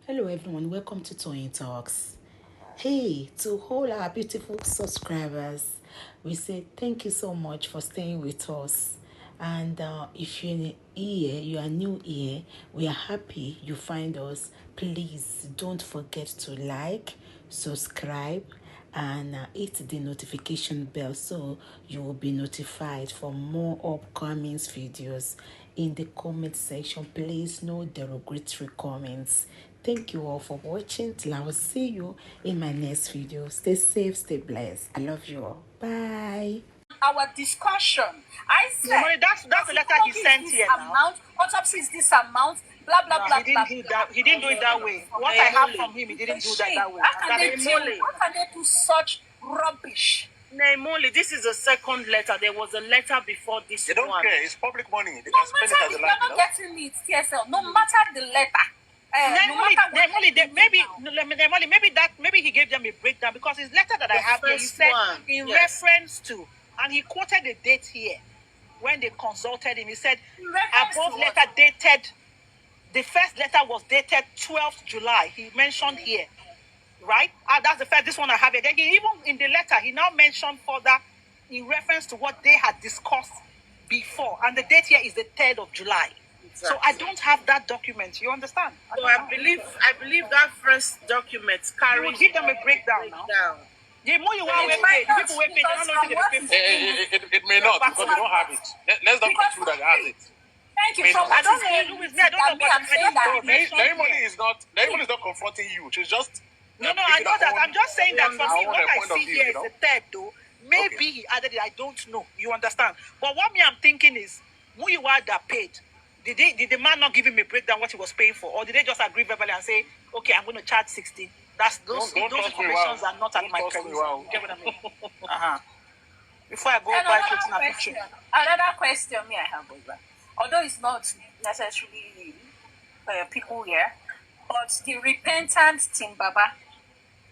Hello everyone, welcome to Toyeen Talks. Hey, to all our beautiful subscribers, we say thank you so much for staying with us. And if you're here, you are new here, we are happy you find us. Please don't forget to like, subscribe, and hit the notification bell so you will be notified for more upcoming videos. In the comment section, please no derogatory comments. Thank you all for watching. Till I will see you in my next video. Stay safe, stay blessed. I love you all. Bye. Our discussion, I said, that's the letter he sent here now. Autopsy is this amount, blah blah blah. He didn't do it that way. What I have from him, he didn't do that way. How can they do such rubbish? Nemoli, this is a second letter. There was a letter before this one. They don't care. It's public money. They can spend it as they like. You're not getting it, TSL. No matter the letter. Maybe he gave them a breakdown because his letter that I have here, he said in reference to, and he quoted the date here when they consulted him. He said above letter dated. The first letter was dated 12th July. He mentioned here, right? That's the first. This one I have it. Then he even in the letter he now mentioned further in reference to what they had discussed before, and the date here is the 3rd of July. Exactly. So I don't have that document. You understand? So I believe that first document carries. You will give them a breakdown now. The more you want to pay, the people will pay. It may not because they don't have it. Let's not conclude that they have it. Thank you. So I don't know with me. I don't know what I'm saying. Naimoli is not confronting you. She's just. No, I know that. I'm just saying that for me, what I see here is the third, though. Maybe he added it. I don't know. You understand? But what I'm thinking is, who you are that paid? Did the man not give him a breakdown what he was paying for, or did they just agree verbally and say, okay, I'm going to charge 16? That's those informations are not at my credit. You get what I mean? Before I go by shooting a picture. Another question me I have over. Although it's not necessarily people here, but the repentant Team Baba,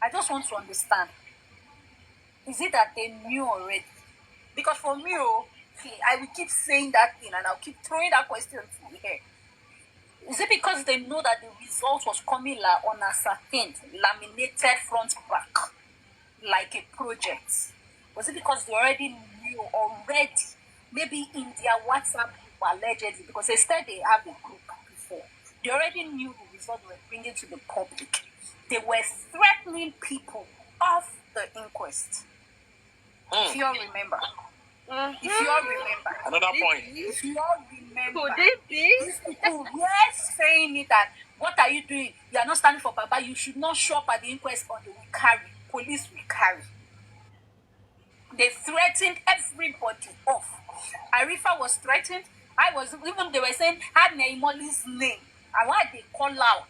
I just want to understand. Is it that they knew already? Because for me, I will keep saying that thing and I'll keep throwing that question to the air. Is it because they know that the result was coming unascertained, laminated front back, like a project? Was it because they already knew maybe in their WhatsApp group allegedly, because they said they have a group before, they already knew the result they were bringing to the public. They were threatening people of the inquest. If you all remember. If you all remember. Another point. If you all remember. Could it be? These people were saying it that, what are you doing? You are not standing for Baba. You should not show up at the inquest or they will carry. Police will carry. They threatened everybody off. Arifa was threatened. They were saying, had Naimoli's name. And why they call out?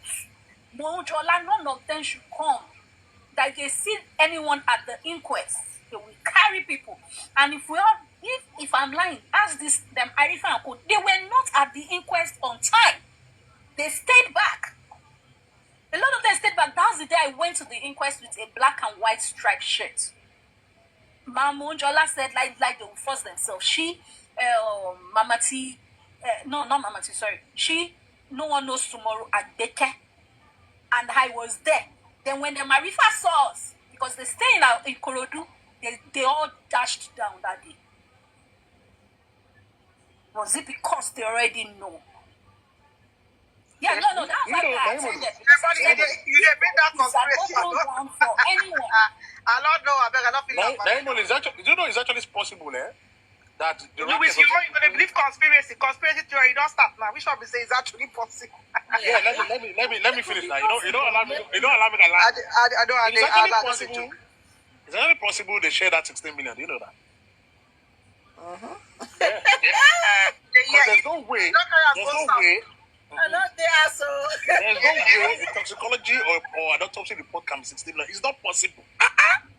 Mojola, none of them should come. That they see anyone at the inquest, they will carry people. And if I'm lying, ask them Arifa and Co. They were not at the inquest on time. They stayed back. A lot of them stayed back. That's the day I went to the inquest with a black and white striped shirt. Mamunjola said like they will force themselves. She, Mamati, no, not Mamati, sorry. She, no one knows tomorrow at Beke. And I was there. Then when the Marifa saw us, because they stay in Korodu, they all dashed down that day. Was it because they already know? Yeah, no, that's why I said that. You didn't bring that conspiracy. For anyone. I don't know. I don't feel do you know it's actually possible, that the Louis, you're going to believe conspiracy theory. You don't start now. Which one we say is actually possible? Yeah, let me finish now. You don't allow me to lie. I don't. It's actually possible. It's actually possible they share that 16 million. Do you know that? Yeah. There's no way. There's no way the toxicology or an autopsy report can be 16 million. It's not possible.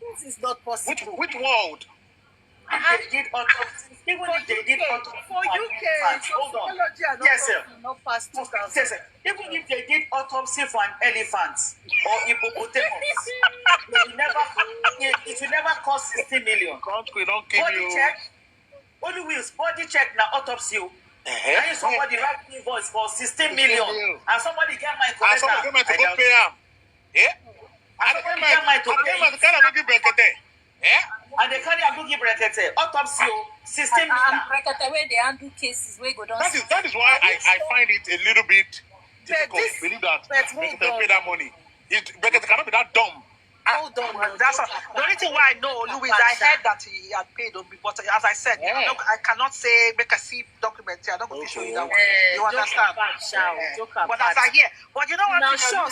This is not possible. Which world? They did autopsy. Even if they did autopsy for UK, hold on. Yes, sir. Not past 2000. Yes, sir. Even if they did autopsy for an elephant or hippopotamus, it will never cost 60 million. Country don't give body you. Check. Only wheels body check na autopsy. And somebody write invoice for 16 million, and somebody get my and somebody get my to go pay him. Yeah. And they get my to give Brekete. Yeah. And they can't go give Brekete. Autopsy 16 million. Brekete where they handle cases where go down. That is why I find it a little bit difficult to believe that Brekete pay that money. Brekete cannot be that dumb. Hold on, that's all. The only thing why I know, Louis, I heard that he had paid on me, but as I said, I cannot say make a see document. I'm not going to show you that one. You understand? But as I hear, but you know what? Now sure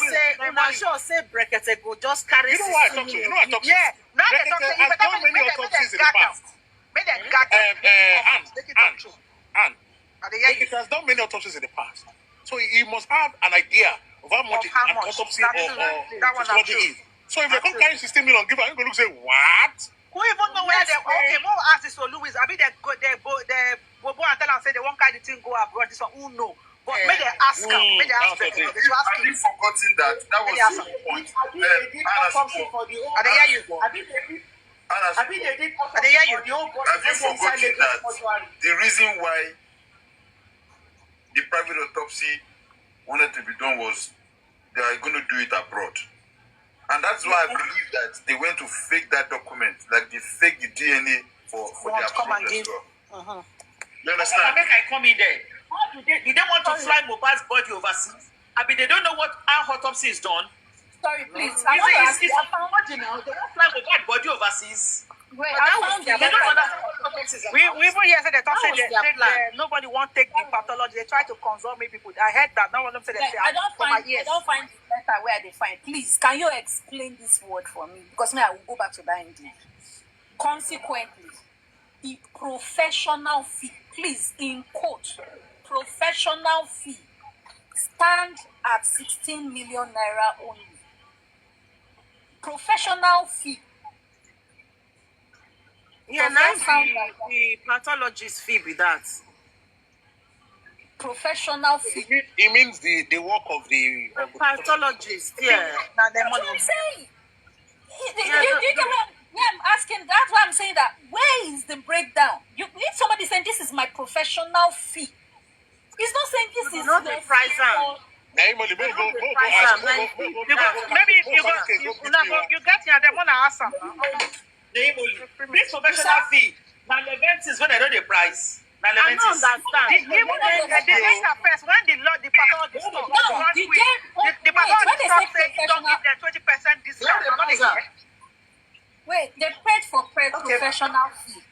say Brekete go just carry. You know what I talk to? You know what I talk to? Yeah. Now they talk to you. I've done many autopsies in the past. Make them gather. And he has done many autopsies in the past, so he must have an idea of how much an autopsy or toxicology is. So if they come carry 16 million, give her, I'm going to say, what? Who even know where they okay, more ask this for Louis. I mean, they go and tell and say they won't carry the thing go abroad. This one, who know? But may they ask them. May they ask them. They should ask him. I've forgotten that. That was the point. I hear you. Have you forgotten that the reason why the private autopsy wanted to be done was they are going to do it abroad? And that's why I believe that they went to fake that document, like they fake the DNA for their abroad as well. You understand? I I come in there. Did they want to fly Mohbad's body overseas? I mean, they don't know how autopsy is done. Sorry, please. It's marginal. They won't fly Mohbad's body overseas. Wait, I found the We even hear say they talk say nobody won't take the pathology. They try to consult me people. I heard that. Now one of them say they say I don't find the letter where they find. Please, can you explain this word for me? Because me, I will go back to that English. Consequently, the professional fee, please, in quote, professional fee, stand at 16 million naira only. Professional fee. Yeah, now the pathologist fee be that. Professional fee. It means the work of the pathologist, yeah. Now the That's money. what I'm saying. You get what I'm asking? That's why I'm saying that. Where is the breakdown? You need somebody saying this is my professional fee. He's not saying this is not the price. Maybe you get here. They wanna ask something. This professional fee. Now the event is when I know the price. I don't understand. Even the letter first, when the pathologist stop, the pathologist stop saying you don't give them 20% discount. Wait, they paid for professional fee.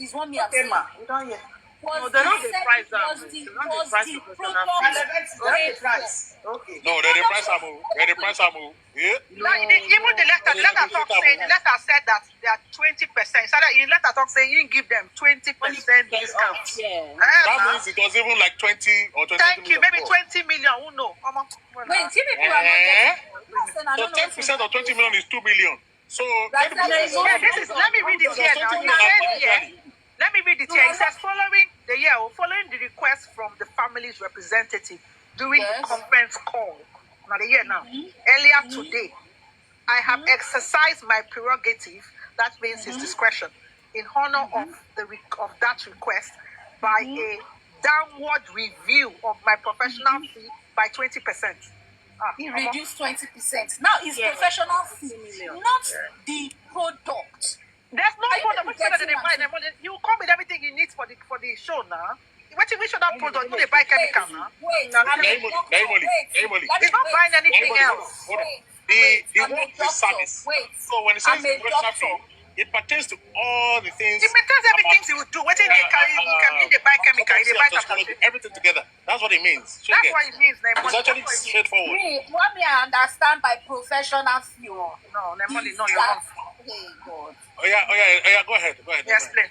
Is what me Okay, ma, we don't hear. No, they're not the price. The price. Okay. No, they're the price I move. They're the price I move. Yeah. No, even the letter talk saying the letter said that they are 20%. So that in the letter talk saying you didn't give them 20% discount. Yeah. That means it was even like 20 or 20. Thank you, maybe 20 million. Who know? Wait, see people are not getting. So 10% of 20 million is 2 million. So That's Yeah, this is. Let me read it here now. It says here. Let me read it here. It says following the request from the family's representative during the conference call. Now the year now. Earlier today, I have exercised my prerogative. That means his discretion in honor of that request by a downward review of my professional fee by 20%. He reduced 20%. Now it's professional fee, not the product. There's no product. You come with everything you need for the show now. We should not product. They buy chemical now. Wait, He's not buying anything else. The work is service. So when it says professional fee, it pertains to all the things. It maintains everything you do. What they carry, they buy chemical, they buy everything together. That's what it means. That's what it means. It's actually straightforward. What me I understand by professional fee? No, Nemoli, no, you're wrong. Hey God. Oh yeah. Go ahead. Explain.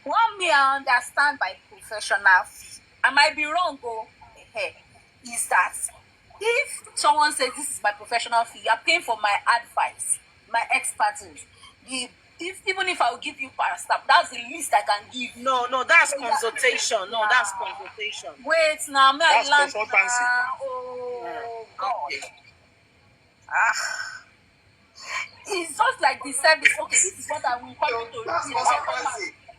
What me I understand by professional fee, I might be wrong, is that if someone says this is my professional fee, you're paying for my advice, my expertise. Even if I will give you parastaff, that's the least I can give. No, that's consultation. No, that's consultation. Wait, now, that's consultancy. Oh, God. It's just like the service. Okay, this is what I will call you to do.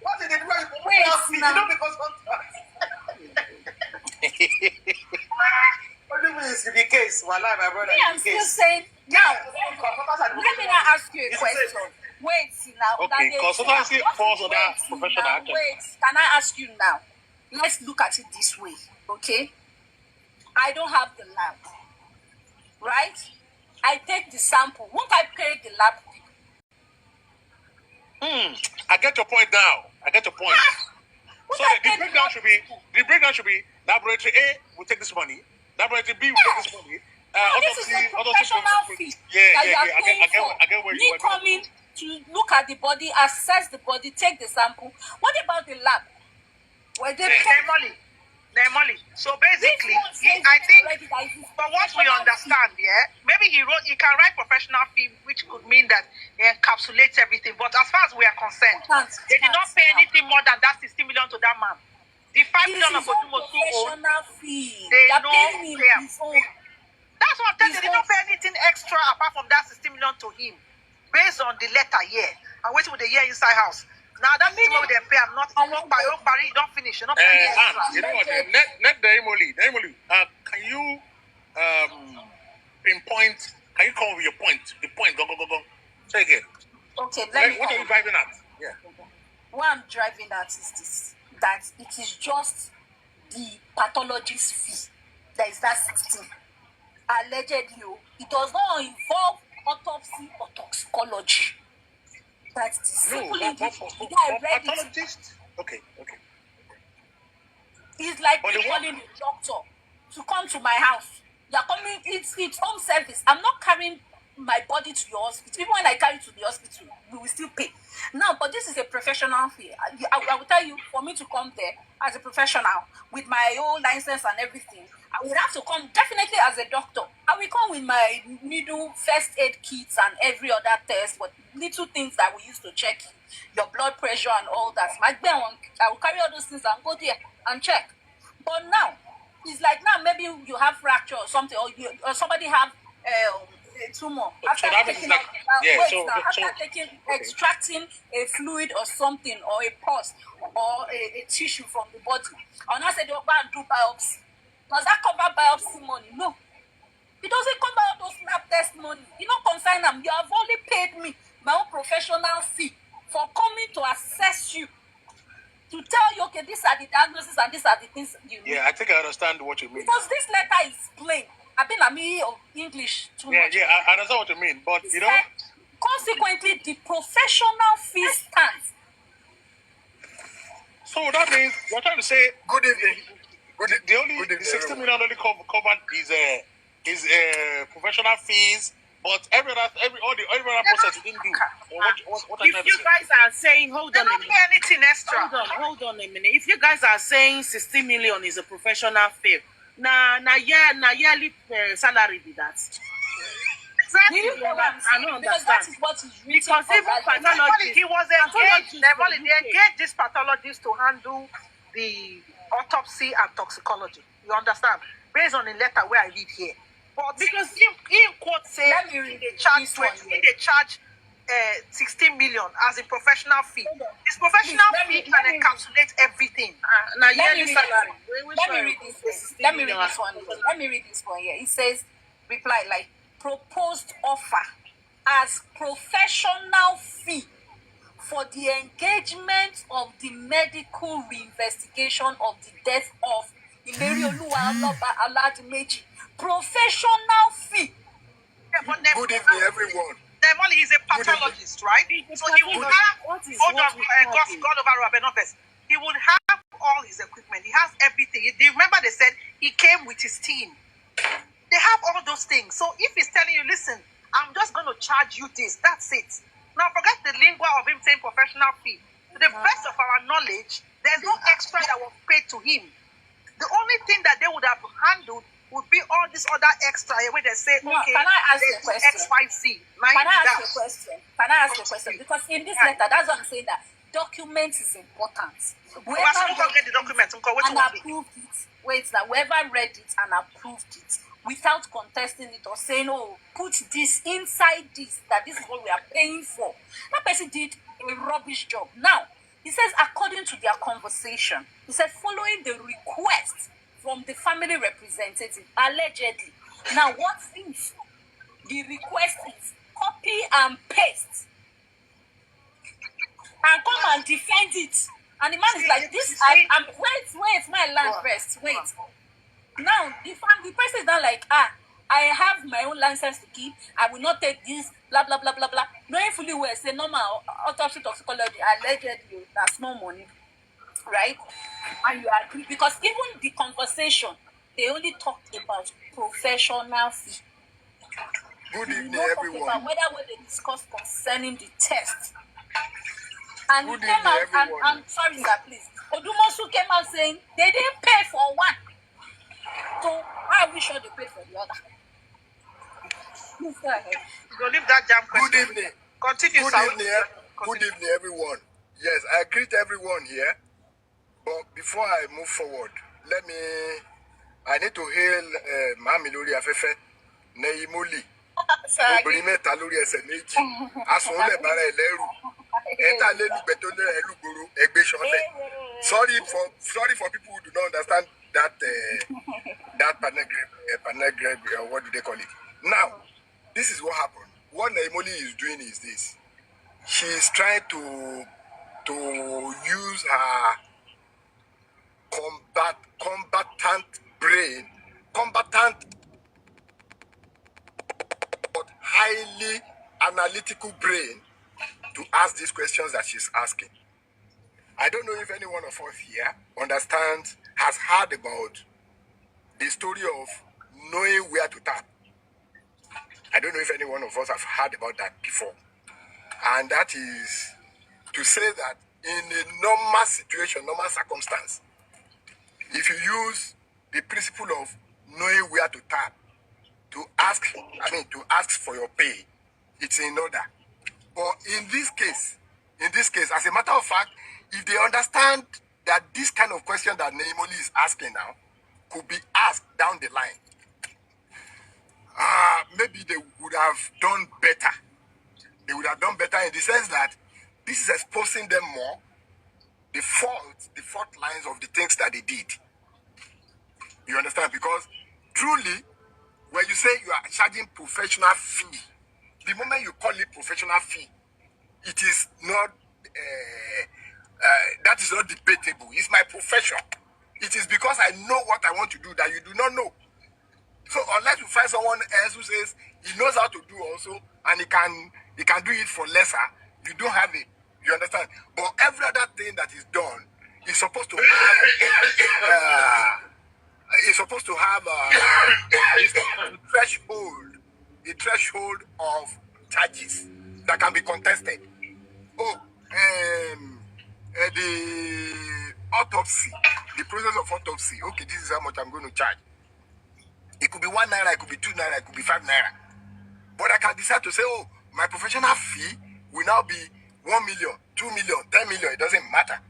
What did they do? Wait, You now. know, because sometimes. Only way is the case. Wallahi, my brother. Me, I'm still saying now. Let me now ask you a question. Wait now. Okay, consultancy falls under professional action. Wait, can I ask you now? Let's look at it this way, okay? I don't have the lab, right? I take the sample. Won't I pay the lab people? I get your point now. I get your point. So the breakdown should be laboratory A will take this money, laboratory B will take this money. This is a professional fee that you are paying for. I get where Me you are coming to look at the body, assess the body, take the sample. What about the lab? Were they Molly. So basically, I think, from what we understand, maybe he can write professional fee, which could mean that he encapsulates everything. But as far as we are concerned, they did not pay anything more than that 60 million to that man. The 5 million of Odumo professional fee. They are know paying him his own. That's what I'm telling you. They did not pay anything extra apart from that 60 million to him, based on the letter here. And waiting with the year inside house. Now that means what they pay. I'm not. You don't finish. You're not paying extra. You know what? Let Daimoli, can you pinpoint? Can you come with your point? The point. Go. Say again. Okay. What are you driving at? Yeah. What I'm driving at is this: that it is just the pathologist's fee. There is that 16. Allegedly, it does not involve autopsy or toxicology. That's the simple pathologist. Okay. It's like me calling a doctor to come to my house. You're coming, it's home service. I'm not carrying my body to your hospital. Even when I carry it to the hospital, we will still pay. Now, but this is a professional fee. I will tell you, for me to come there as a professional with my own license and everything, I would have to come definitely as a doctor. I will come with my needle, first aid kits and every other test, but little things that we used to check your blood pressure and all that. I will carry all those things and go there and check. But now, it's like now maybe you have fracture or something, or somebody have a tumor. After extracting a fluid or something, or a pus, or a tissue from the body, and I said, they'll go and do biopsy. Does that cover biopsy money? No. It doesn't cover all those lab test money. You don't consign them. You have only paid me my own professional fee for coming to assess you, to tell you, okay, these are the diagnoses and these are the things you need. Yeah, I think I understand what you mean. Because this letter is plain. I've been a me of English too much. Yeah, I understand what you mean. But, you know... Consequently, the professional fee stands. So that means you're trying to say... Good evening. The 60 million only covered is professional fees, but every other process you didn't do. What if you guys are saying, hold on a minute. Anything extra. Hold on a minute. If you guys are saying 60 million is a professional fee, yearly salary be that. Exactly. I don't understand. Because that is what is written. Because even pathology, he was engaged. They engaged this pathologist to handle the autopsy and toxicology. You understand? Based on the letter where I read here. But because he quote say they charge 16 million as a professional fee. This professional fee can encapsulate everything. Let me read this one here. It says, reply like proposed offer as professional fee for the engagement of the medical reinvestigation of the death of Ilerioluwa Aladimeji. Professional fee. Good evening, everyone. Demoli is a pathologist, right? So he would have, God over Rabenovez. He would have all his equipment. He has everything. Do you remember they said he came with his team? They have all those things. So if he's telling you, listen, I'm just going to charge you this, that's it. Now forget the lingua of him saying professional fee. To the best of our knowledge, there's no extra that was paid to him. The only thing that they would have handled would be all this other extra where they say, okay, can I ask you a question? X, Y, Z. Can I ask you a question? Because in this letter, that's what I'm saying, that documents is important. Whoever get the documents, and approved it, whoever read it and approved it without contesting it or saying, oh, put this inside this, that this is what we are paying for. That person did a rubbish job. Now, He says, according to their conversation, he said, following the request from the family representative, allegedly. Now, what if the request is copy and paste and come and defend it? And the man is like, this, I'm wait, my land first, wait. Now, the person is not like, I have my own license to keep, I will not take this, blah, blah, blah, blah, blah. Knowing fully well, say normal autopsy toxicology, allegedly, that's small money, right? And you agree, because even the conversation, they only talked about professional fee. Good evening, everyone. About whether they discussed concerning the test. And Good he came evening, out, everyone. I'm sorry, sir, please. Odumosu came out saying they didn't pay for one. So how are we sure they paid for the other? Please go ahead. Go leave that jam question. Good evening. Continue, Good sir. evening. Good evening, everyone. Yes, I greet everyone here. But before I move forward, I need to hail Mami Lori Afefe, Neimoli, Obìnrin mẹ́ta lórí ẹsẹ̀ méjì, Asunle Bara Eleru, Eta Lelu Betole Eluburu, Egbeshole. Sorry for people who do not understand that panagram, what do they call it? Now, this is what happened. What Naimoli is doing is this. She is trying to use her combatant brain, but highly analytical brain to ask these questions that she's asking. I don't know if any one of us here has heard about the story of knowing where to tap. I don't know if any one of us have heard about that before. And that is to say that in a normal situation, normal circumstance, if you use the principle of knowing where to tap to ask for your pay, it's in order. But in this case, as a matter of fact, if they understand that this kind of question that Naimoli is asking now could be asked down the line, maybe they would have done better. They would have done better in the sense that this is exposing them more, the fault lines of the things that they did. You understand? Because truly, when you say you are charging professional fee, the moment you call it professional fee, it is not, that is not debatable. It's my profession. It is because I know what I want to do that you do not know. So unless you find someone else who says he knows how to do also, and he can do it for lesser, you don't have it. You understand? But every other thing that is done is supposed to have a threshold of charges that can be contested. The autopsy, the process of autopsy. Okay, this is how much I'm going to charge. It could be 1 naira, it could be 2 naira, it could be 5 naira. But I can decide to say, my professional fee will now be 1 million, 2 million, 10 million. It doesn't matter.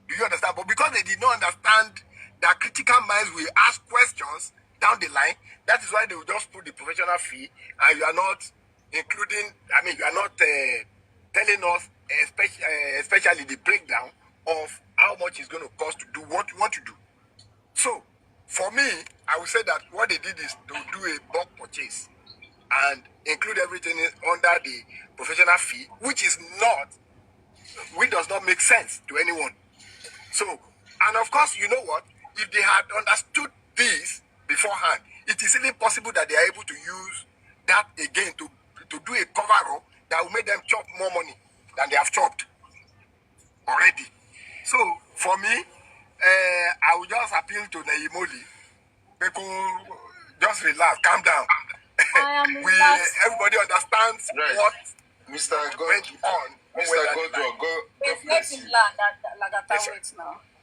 Do you understand? But because they did not understand that critical minds will ask questions down the line, that is why they will just put the professional fee, and you are not including, you are not telling us, especially the breakdown of how much it's going to cost to do what you want to do. So, for me, I would say that what they did is to do a bulk purchase and include everything under the professional fee, which does not make sense to anyone. So, and of course, you know what? If they had understood this beforehand, it is even possible that they are able to use that again to do a cover-up that will make them chop more money than they have chopped already. So, for me, I will just appeal to Naimoli. People, just relax, calm down. Everybody understands what Mr. went on. Mr. Gojo, God bless you.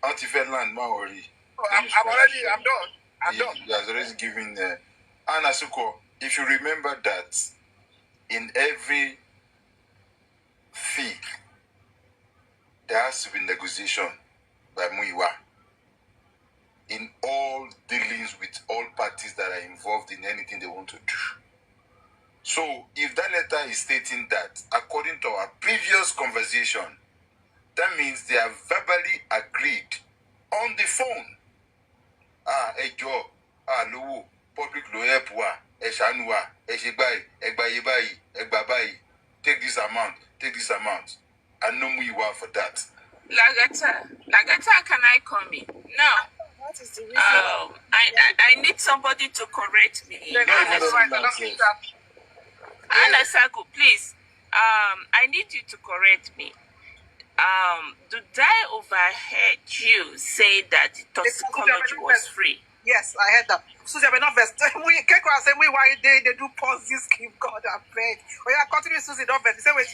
Anti-Fedland, I'm done. He has already given Anna Suko, if you remember that in every fee, there has to be negotiation by Muiwa in all dealings with all parties that are involved in anything they want to do. So, if that letter is stating that, according to our previous conversation, that means they are verbally agreed on the phone. Ejo, Lowo, public lawyer, Eshanua, Eshibai, Egbayibai, Egbabai, take this amount. And no more you are for that. Lagata, can I come in? Now, What is the reason? I need somebody to correct me. Alasago, please. I need you to correct me. Did I overheard you say that the toxicology was free? Yes, I heard that. Susie, we're not best. We can't say why they do pause this scheme. God, I beg. Oh yeah, continue, Susie. Don't best. Say wait.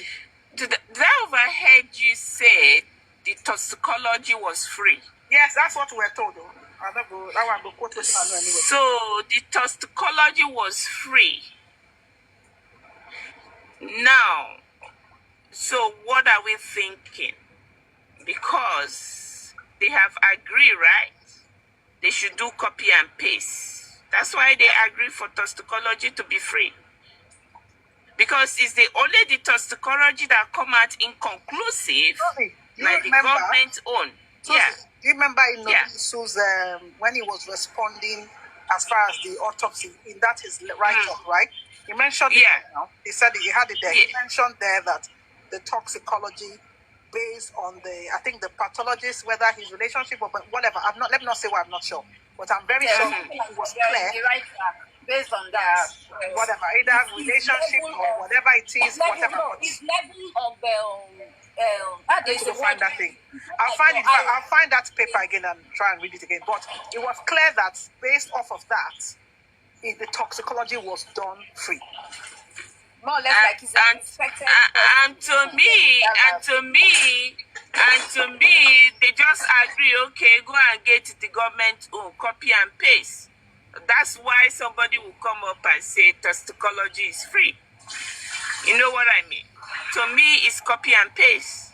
Did I overheard you say the toxicology was free? Yes, that's what we're told. Though. I don't go. That one go quote what I know anyway. So the toxicology was free. Now, so what are we thinking? Because they have agreed, right? They should do copy and paste. That's why they agree for toxicology to be free. Because it's the only the toxicology that come out inconclusive, like the government own. Yeah. Do you remember in Sue's, when he was responding as far as the autopsy, in that his write-up, right? He mentioned it now. He said he had it there. He mentioned there that the toxicology based on I think the pathologist, whether his relationship or whatever, let me not say why, I'm not sure. But I'm very sure it was clear. Based on that, whatever, either relationship or whatever it is, whatever. His level of I need to find that thing. I'll find that paper again and try and read it again. But it was clear that based off of that, the toxicology was done free. More or less like he's expected. And to me, they just agree, okay, go and get the government copy and paste. That's why somebody will come up and say toxicology is free. You know what I mean? To me, it's copy and paste.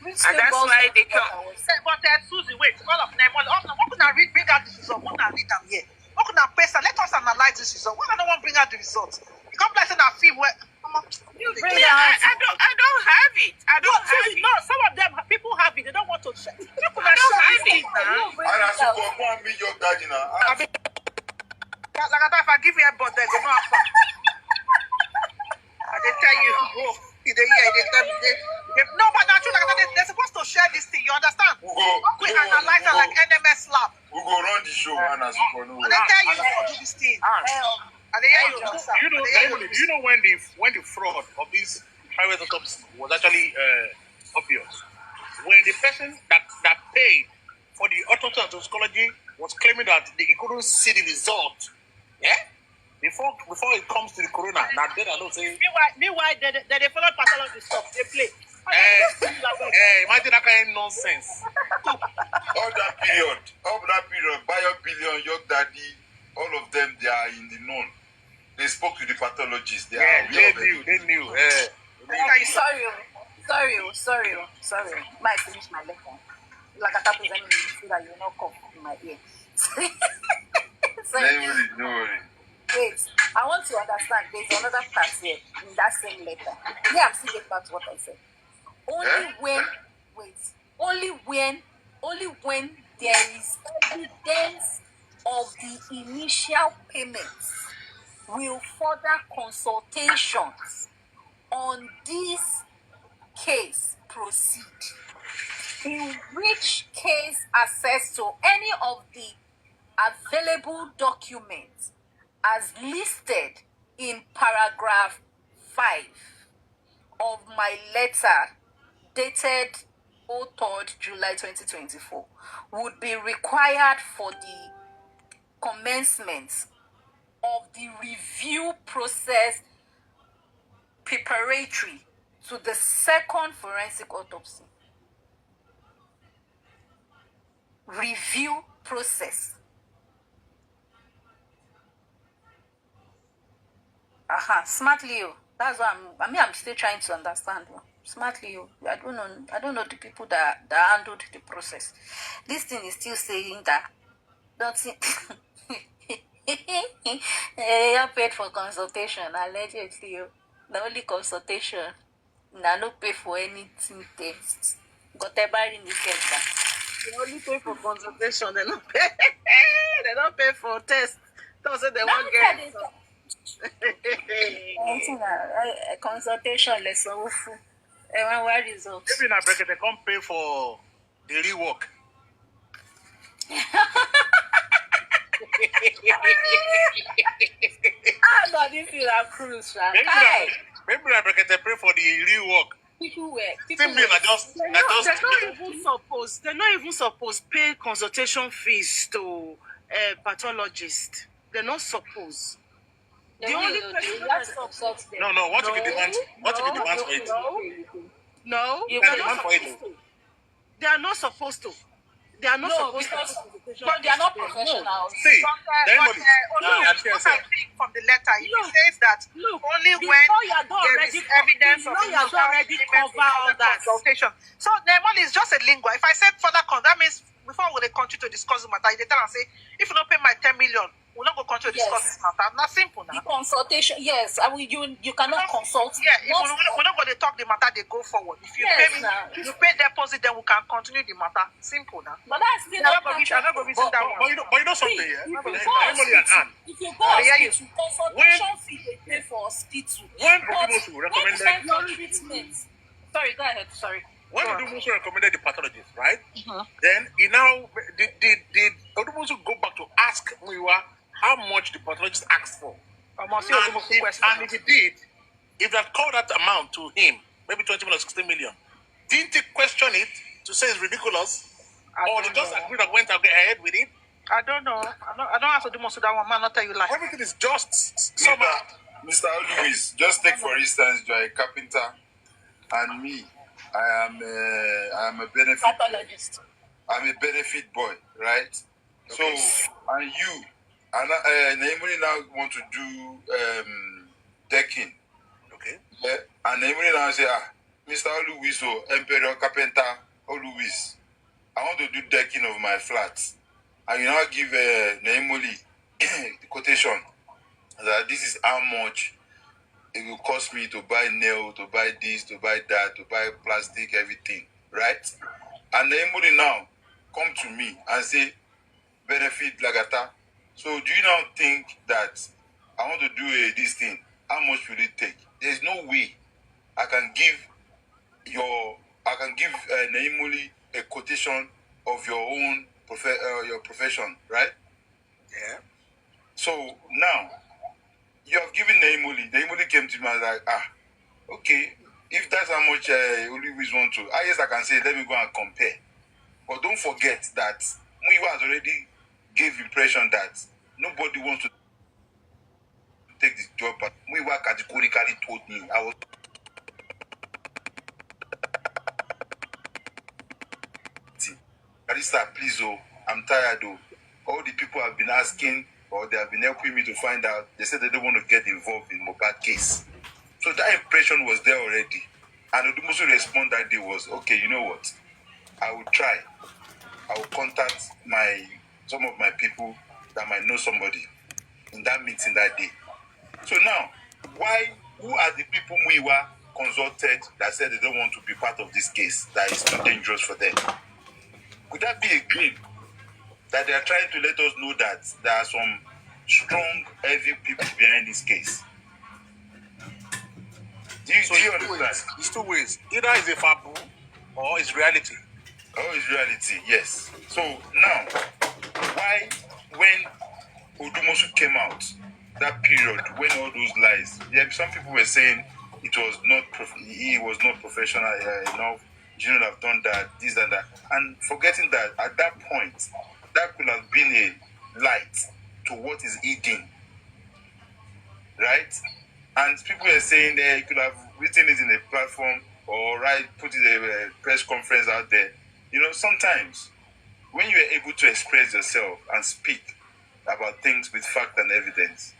And that's why they come. But Susie, wait, all of them, what can I bring out the result? What can I read them here? What can I paste? Let us analyze this result. What can I bring out the result? You can't play in a feel where. I don't have it. I don't have it. No, some of them people have it. They don't want to share. I don't have it. Like if I give you a bot, they go no have fun. They tell you, go. No, but naturally, they're supposed to share this thing. You understand? We analyze it like NMS lab. We go run the show, and as you know. They tell you to do this thing. And they hear you. Do you know when the fraud of this private autopsy was actually obvious? When the person that paid for the autopsy and toxicology was claiming that he couldn't see the result. Yeah? Before it comes to the corona, now they don't say. Meanwhile, they follow pathology stuff. They play. Imagine that kind of nonsense. All that period, Bio Billion, York Daddy, all of them, they are in the known. They spoke to the pathologists. They knew. Sorry. Might finish my letter. Like I thought, so that you not come in my ear. No worry. Wait, I want to understand. There's another part here in that same letter. Yeah, I'm still getting back to what I said. Only when there is evidence of the initial payments will further consultations on this case proceed. In which case access to any of the available documents as listed in paragraph 5 of my letter dated 3rd July 2024 would be required for the commencement of the review process preparatory to the second forensic autopsy. Review process. Smartly, you. That's what I'm still trying to understand. Smartly, you. I don't know the people that handled the process. This thing is still saying that nothing. You paid for consultation, allegedly. The only consultation, I no pay for anything test. Got everybody in this case. They only pay for consultation. They don't pay. They don't pay for test. Don't say they won't get. A consultation lesson. What results? Maybe in a bracket they can't pay for the rework. No, this is a cruise, right? Maybe in a bracket they pay for the rework. People were. They're not even supposed to pay consultation fees to pathologists. They're not supposed. The only person that supports them. No. What if it demands? What if it demands for it? No. They are not supposed to. They are not supposed to. But they are not professionals. See, what I think from the letter, it says that only when there is evidence of already cover all that consultation. So the money is just a lingua. If I said further, that means before we continue to discuss the matter, they tell and say, if you don't pay my 10 million, we'll not go continue to discuss this matter. Not simple now. The consultation, yes. I mean, you cannot consult. Yeah, if we're not going to talk the matter, they go forward. If you pay me, if you pay deposit, then we can continue the matter. Simple now. But that's still not going to be that one. But you know something, yeah? If you go hospital, consultation fee they pay for hospital. When Odumosu recommended your treatment. Sorry, go ahead. Sorry. When Odumosu recommended the pathologist, right? Then he now did Odumosu go back to ask Muiwa how much the pathologist asked for? And if he did, if that called that amount to him, maybe 20 million or 16 million, didn't he question it to say it's ridiculous? Or they just agreed and went ahead with it? I don't know. I don't have to do most of that one, man. I'll tell you like. Everything is just somehow. Mr. Louis, just take for instance, you are a carpenter, and me, I am a benefit. Pathologist. I'm a benefit boy, right? Okay. So, and you, and anybody now want to do decking, okay? Yeah, and anybody now say, Mr. Louis, Emperor Carpenter, Louis, I want to do decking of my flats, and you now give Naimoli the quotation that this is how much it will cost me to buy nail, to buy this, to buy that, to buy plastic, everything, right? And Naimoli now come to me and say, benefit Lagata. So do you now think that I want to do this thing? How much will it take? There's no way I can give Naimoli a quotation of your own your profession, right? Yeah. So now you have given Naimoli. Naimoli came to me and was like, okay, if that's how much Oluwis want to, yes, I can say, let me go and compare. But don't forget that Muiwa has already gave impression that nobody wants to take this job, but Muiwa categorically told me I was. Barista, please, I'm tired. All the people have been asking, or they have been helping me to find out. They said they don't want to get involved in Mohbad case. So that impression was there already. And Odumosu response that day was, okay, you know what? I will try. I will contact some of my people that might know somebody in that meeting that day. So now, who are the people Muiwa consulted that said they don't want to be part of this case, that is too dangerous for them? Could that be a claim that they are trying to let us know that there are some strong, heavy people behind this case? Do you understand? It's two ways. Either it's a fabu or it's reality. Oh, it's reality, yes. So now, why, when Odumosu came out, that period, when all those lies, some people were saying he was not professional enough, he shouldn't have done that, this and that. And forgetting that at that point, that could have been a light to what is eating, right? And people were saying that he could have written it in a platform or put it in a press conference out there. You know, sometimes when you are able to express yourself and speak about things with fact and evidence,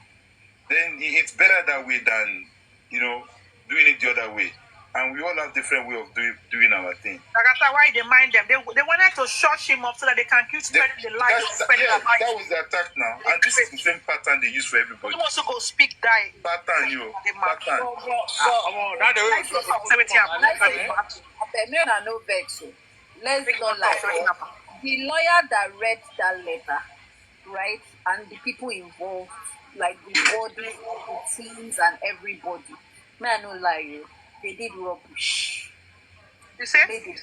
then it's better that way than, doing it the other way. And we all have different way of doing our thing. That's why they mind them. They wanted to shut him up so that they can keep spreading the lies. That was the attack now. And this is the same pattern they use for everybody. You also go speak die. Pattern. let's not lie. The lawyer that read that letter, right, and the people involved, like the body, the teams, and everybody, man, no lie, they did rubbish. You say? They did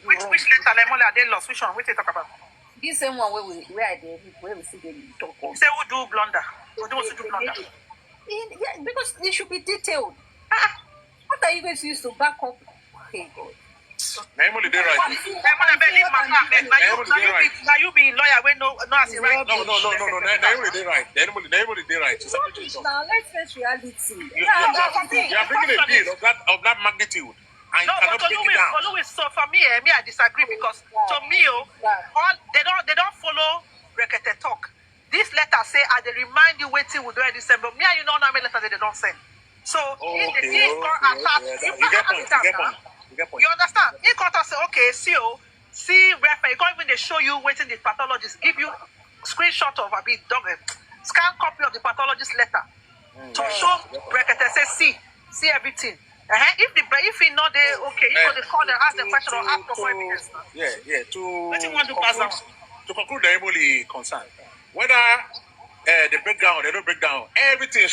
Which letter Lemola they lost? Which one? Which they talk about? this same one where we see them talk You of. say who do blunder? Who do blunder? Yeah, because it should be detailed. What are you going to use to back up? Hey God. Naimoli they right. Now you be lawyer when no as a right. No. Naimoli they right. Naimoli they right. Now let's face reality. You are bringing a deal of that magnitude. And No, you cannot but break it down. Louis, so for me, I disagree because to me, all they don't follow Rekete talk. This letter say, I they remind you waiting with do December. Me and you know how many letters they don't send. So if the thing come attack, you get point. You understand? In court say, okay, see reference. You can't even they show you waiting the pathologist give you screenshot of a bit dog scan copy of the pathologist letter to show Rekete say see everything. If he know they okay, you know they call them, ask the question or ask for evidence. Yeah. To conclude the Emily concern, whether they break down or they don't break down, everything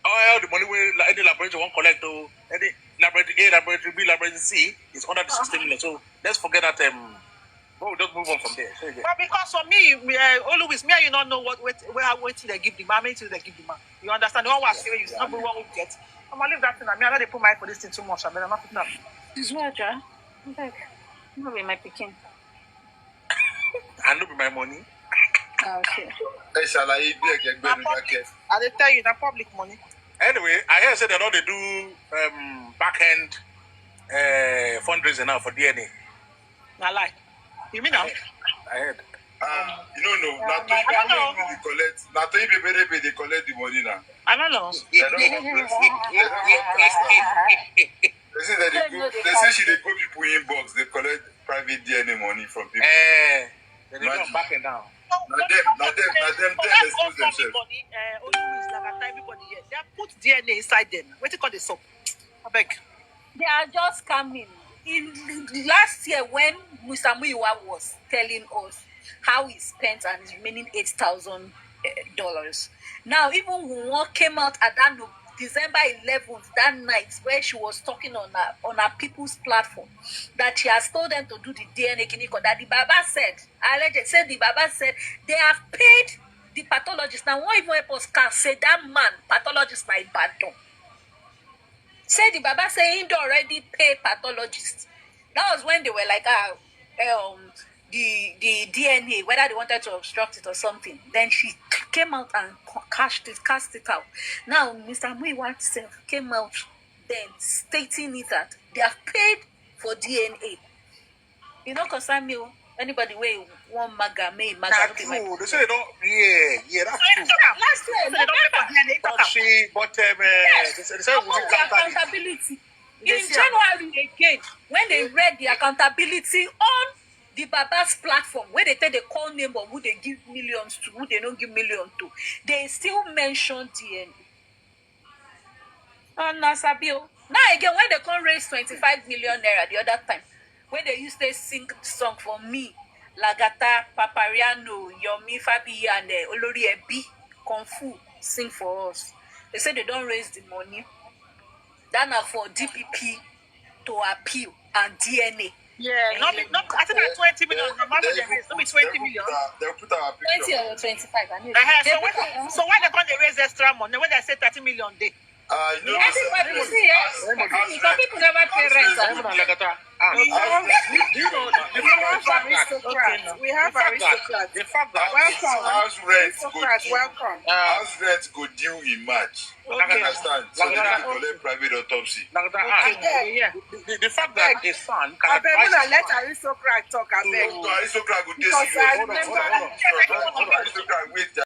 all the money any laboratory won't collect to any laboratory A, laboratory B, laboratory C is under the 16 million. So let's forget that we'll just move on from there. But because for me, always me and you don't know where waiting they give the man, they give the man. You understand? The one was serious, you number one will get. I'm gonna leave that thing. I mean, I know they put my for this thing too much. I better not put that. This is what I'm like. Not be my picking. And look at my money. Okay. I they tell you that public money. Anyway, I hear say they know they do back end fundraising now for DNA. Now lie. You mean now? I heard. You don't know. They collect the money now. I don't know. They say she they go people inbox. They collect private DNA money from people. They don't back and down. Not them expose themselves. Everybody here. They put DNA inside them. What do you call the soap? I beg. They are just coming. In last year, when Mr. Muiwa was telling us how he spent and his remaining $8,000, now even one came out at that December 11th, that night, where she was talking on her people's platform, that she has told them to do the DNA clinic, that the Baba said, the Baba said they have paid the pathologist. Now, what even help us can say that man, pathologist by Badon. Say the Baba say he already paid pathologists. That was when they were like, the DNA, whether they wanted to obstruct it or something. Then she came out and cast it out. Now, Mr. Muiwa himself came out then stating it that they have paid for DNA. You know, concern me, anybody way one maga. That's true. They say they don't. Yeah, that's true. Last year, they don't pay for DNA. They say we need accountability. In January again, when they read the accountability on the Baba's platform, where they tell the call name of who they give millions to, who they don't give millions to, they still mention DNA. And Nasabio. Now again, when they can raise 25 million naira the other time, when they used to sing song for me, Lagata, Papariano, Yomi, Fabi, and Olori Ebi, Kung Fu, sing for us. They say they don't raise the money. That now for DPP to appeal and DNA. Yeah, I think that's 20 million. The amount they raise, not be 20 million. They'll put our picture. 20 or 25. So why they can't raise extra money? When they say 30 million day? Everybody see it. Some people never pay rent. We have aristocrats. The fact that house rent Welcome. House rent go due in March. Understand? So they can collect private autopsy. The fact that a son can I let aristocrat talk. Aristocrat go Because I remember. aristocrat wait.